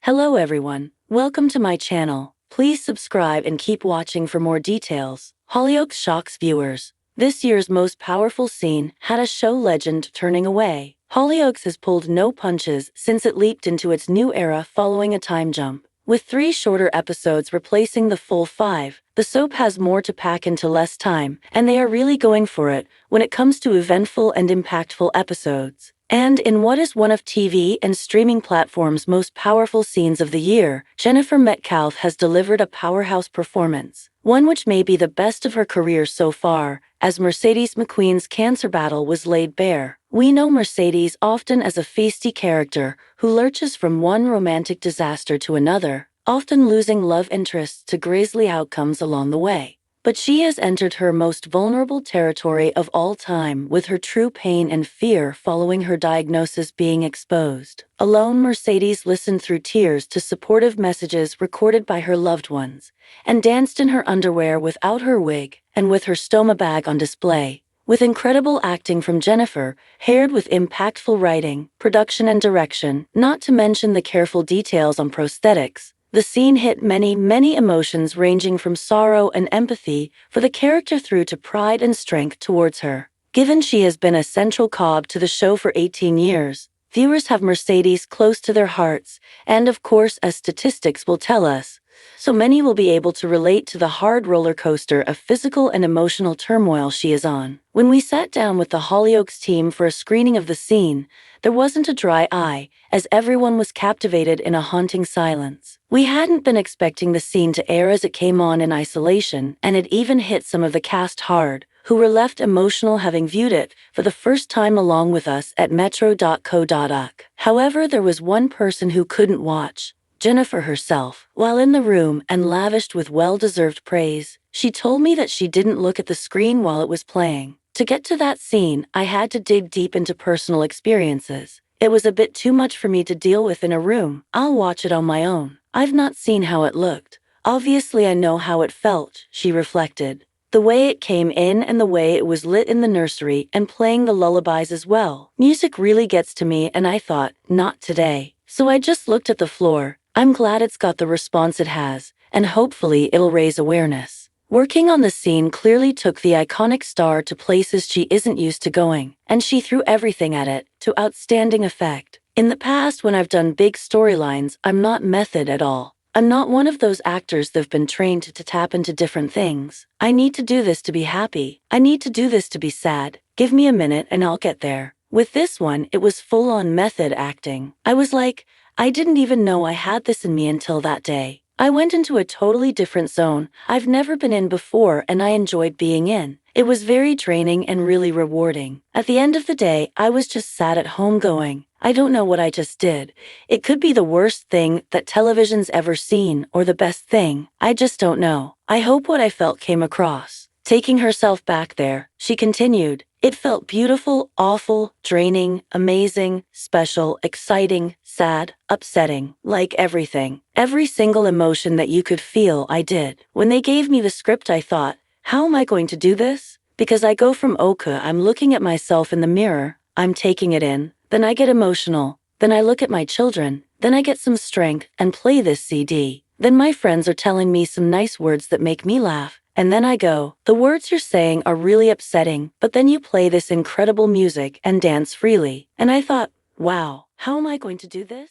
Hello everyone, welcome to my channel. Please subscribe and keep watching for more details. Hollyoaks shocks viewers. This year's most powerful scene had a show legend turning away. Hollyoaks has pulled no punches since it leaped into its new era following a time jump. With 3 shorter episodes replacing the full 5, the soap has more to pack into less time, and they are really going for it when it comes to eventful and impactful episodes. And in what is one of TV and streaming platforms' most powerful scenes of the year, Jennifer Metcalfe has delivered a powerhouse performance, one which may be the best of her career so far, as Mercedes McQueen's cancer battle was laid bare. We know Mercedes often as a feisty character who lurches from one romantic disaster to another, often losing love interests to grisly outcomes along the way. But she has entered her most vulnerable territory of all time with her true pain and fear following her diagnosis being exposed. Alone, Mercedes listened through tears to supportive messages recorded by her loved ones, and danced in her underwear without her wig and with her stoma bag on display. With incredible acting from Jennifer, paired with impactful writing, production and direction, not to mention the careful details on prosthetics, the scene hit many emotions ranging from sorrow and empathy for the character through to pride and strength towards her. Given she has been a central cog to the show for 18 years, viewers have Mercedes close to their hearts, and of course, as statistics will tell us, so many will be able to relate to the hard roller coaster of physical and emotional turmoil she is on. When we sat down with the Hollyoaks team for a screening of the scene, there wasn't a dry eye, as everyone was captivated in a haunting silence. We hadn't been expecting the scene to air as it came on in isolation, and it even hit some of the cast hard, who were left emotional having viewed it for the first time along with us at metro.co.uk. However, there was one person who couldn't watch. Jennifer herself. While in the room and lavished with well-deserved praise, she told me that she didn't look at the screen while it was playing. To get to that scene, I had to dig deep into personal experiences. It was a bit too much for me to deal with in a room. I'll watch it on my own. I've not seen how it looked. Obviously I know how it felt, she reflected. The way it came in and the way it was lit in the nursery and playing the lullabies as well. Music really gets to me, and I thought, not today. So I just looked at the floor. I'm glad it's got the response it has, and hopefully it'll raise awareness. Working on the scene clearly took the iconic star to places she isn't used to going, and she threw everything at it, to outstanding effect. In the past, when I've done big storylines, I'm not method at all. I'm not one of those actors that've been trained to tap into different things. I need to do this to be happy. I need to do this to be sad. Give me a minute and I'll get there. With this one, it was full-on method acting. I was like, I didn't even know I had this in me until that day. I went into a totally different zone I've never been in before, and I enjoyed being in. It was very draining and really rewarding. At the end of the day, I was just sat at home going, I don't know what I just did. It could be the worst thing that television's ever seen or the best thing. I just don't know. I hope what I felt came across. Taking herself back there, she continued, it felt beautiful, awful, draining, amazing, special, exciting, sad, upsetting, like everything. Every single emotion that you could feel, I did. When they gave me the script, I thought, how am I going to do this? Because I go from okay, I'm looking at myself in the mirror, I'm taking it in, then I get emotional, then I look at my children, then I get some strength and play this CD. Then my friends are telling me some nice words that make me laugh. And then I go, the words you're saying are really upsetting, but then you play this incredible music and dance freely. And I thought, wow, how am I going to do this?